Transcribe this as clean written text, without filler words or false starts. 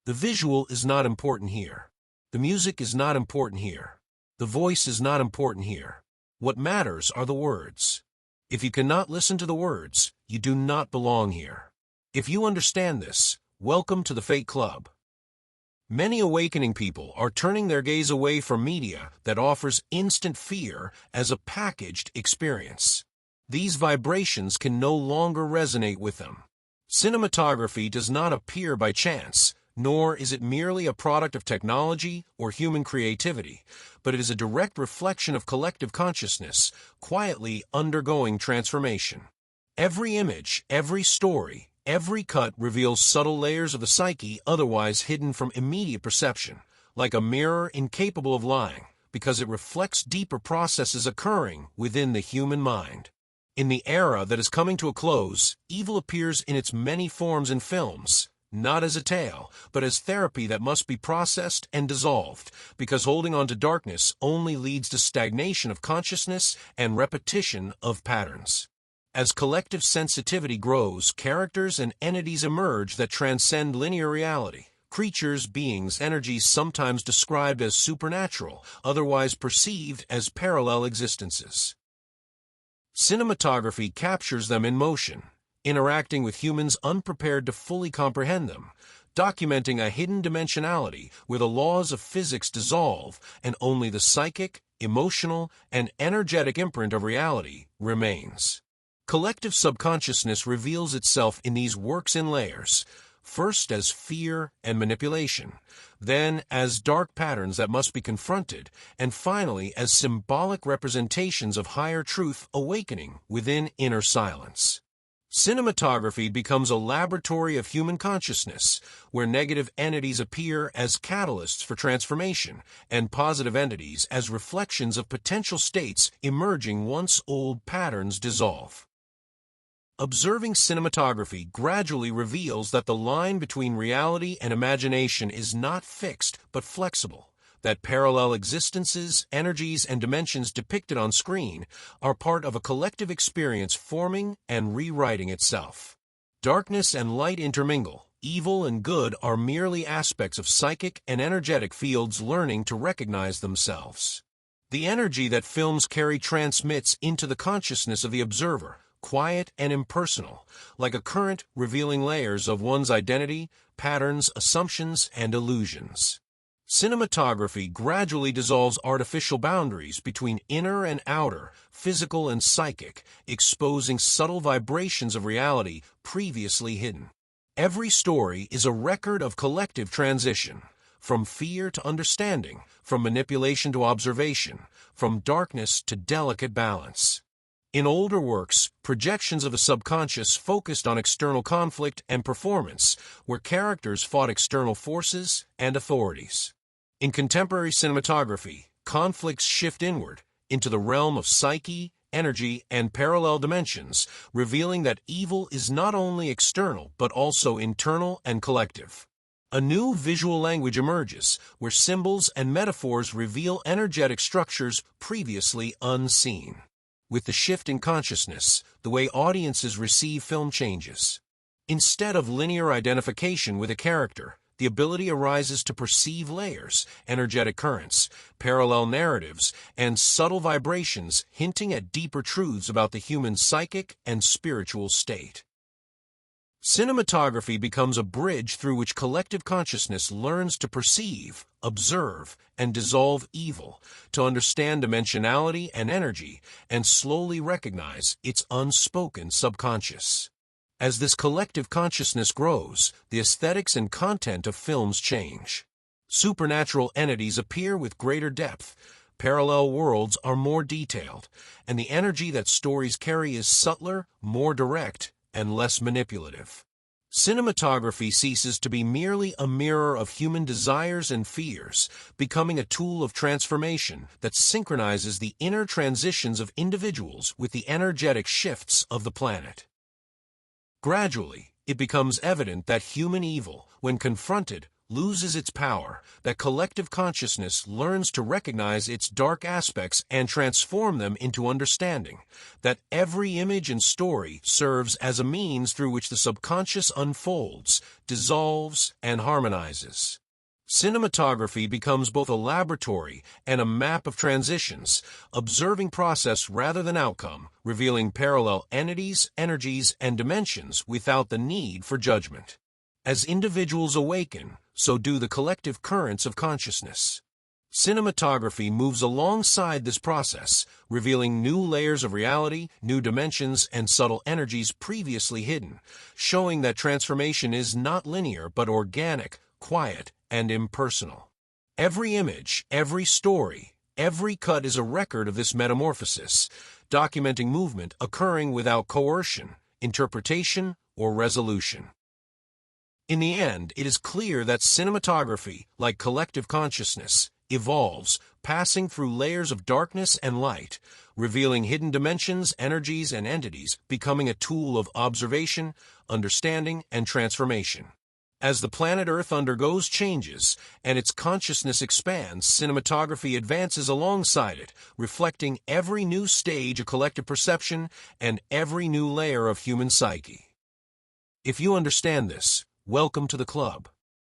The visual is not important here. The music is not important here. The voice is not important here. What matters are the words. If you cannot listen to the words, you do not belong here. If you understand this, welcome to the Fate Club. Many awakening people are turning their gaze away from media that offers instant fear as a packaged experience. These vibrations can no longer resonate with them. Cinematography does not appear by chance, nor is it merely a product of technology or human creativity, but it is a direct reflection of collective consciousness, quietly undergoing transformation. Every image, every story, every cut reveals subtle layers of the psyche otherwise hidden from immediate perception, like a mirror incapable of lying, because it reflects deeper processes occurring within the human mind. In the era that is coming to a close, evil appears in its many forms in films, not as a tale, but as therapy that must be processed and dissolved, because holding on to darkness only leads to stagnation of consciousness and repetition of patterns. As collective sensitivity grows, characters and entities emerge that transcend linear reality. Creatures, beings, energies sometimes described as supernatural, otherwise perceived as parallel existences. Cinematography captures them in motion, interacting with humans unprepared to fully comprehend them, documenting a hidden dimensionality where the laws of physics dissolve and only the psychic, emotional, and energetic imprint of reality remains. Collective subconsciousness reveals itself in these works in layers, first as fear and manipulation, then as dark patterns that must be confronted, and finally as symbolic representations of higher truth awakening within inner silence. Cinematography becomes a laboratory of human consciousness, where negative entities appear as catalysts for transformation, and positive entities as reflections of potential states emerging once old patterns dissolve. Observing cinematography gradually reveals that the line between reality and imagination is not fixed but flexible, that parallel existences, energies, and dimensions depicted on screen are part of a collective experience forming and rewriting itself. Darkness and light intermingle, evil and good are merely aspects of psychic and energetic fields learning to recognize themselves. The energy that films carry transmits into the consciousness of the observer, quiet and impersonal, like a current revealing layers of one's identity, patterns, assumptions, and illusions. Cinematography gradually dissolves artificial boundaries between inner and outer, physical and psychic, exposing subtle vibrations of reality previously hidden. Every story is a record of collective transition, from fear to understanding, from manipulation to observation, from darkness to delicate balance. In older works, projections of the subconscious focused on external conflict and performance, where characters fought external forces and authorities. In contemporary cinematography, conflicts shift inward, into the realm of psyche, energy, and parallel dimensions, revealing that evil is not only external but also internal and collective. A new visual language emerges, where symbols and metaphors reveal energetic structures previously unseen. With the shift in consciousness, the way audiences receive film changes. Instead of linear identification with a character, the ability arises to perceive layers, energetic currents, parallel narratives, and subtle vibrations hinting at deeper truths about the human psychic and spiritual state. Cinematography becomes a bridge through which collective consciousness learns to perceive, observe, and dissolve evil, to understand dimensionality and energy, and slowly recognize its unspoken subconscious. As this collective consciousness grows, the aesthetics and content of films change. Supernatural entities appear with greater depth, parallel worlds are more detailed, and the energy that stories carry is subtler, more direct, and less manipulative. Cinematography ceases to be merely a mirror of human desires and fears, becoming a tool of transformation that synchronizes the inner transitions of individuals with the energetic shifts of the planet. Gradually, it becomes evident that human evil, when confronted, loses its power, that collective consciousness learns to recognize its dark aspects and transform them into understanding, that every image and story serves as a means through which the subconscious unfolds, dissolves, and harmonizes. Cinematography becomes both a laboratory and a map of transitions, observing process rather than outcome, revealing parallel entities, energies, and dimensions without the need for judgment. As individuals awaken, so do the collective currents of consciousness. Cinematography moves alongside this process, revealing new layers of reality, new dimensions, and subtle energies previously hidden, showing that transformation is not linear but organic, quiet, and impersonal. Every image, every story, every cut is a record of this metamorphosis, documenting movement occurring without coercion, interpretation, or resolution. In the end, it is clear that cinematography, like collective consciousness, evolves, passing through layers of darkness and light, revealing hidden dimensions, energies, and entities, becoming a tool of observation, understanding, and transformation. As the planet Earth undergoes changes and its consciousness expands, cinematography advances alongside it, reflecting every new stage of collective perception and every new layer of human psyche. If you understand this, welcome to the club.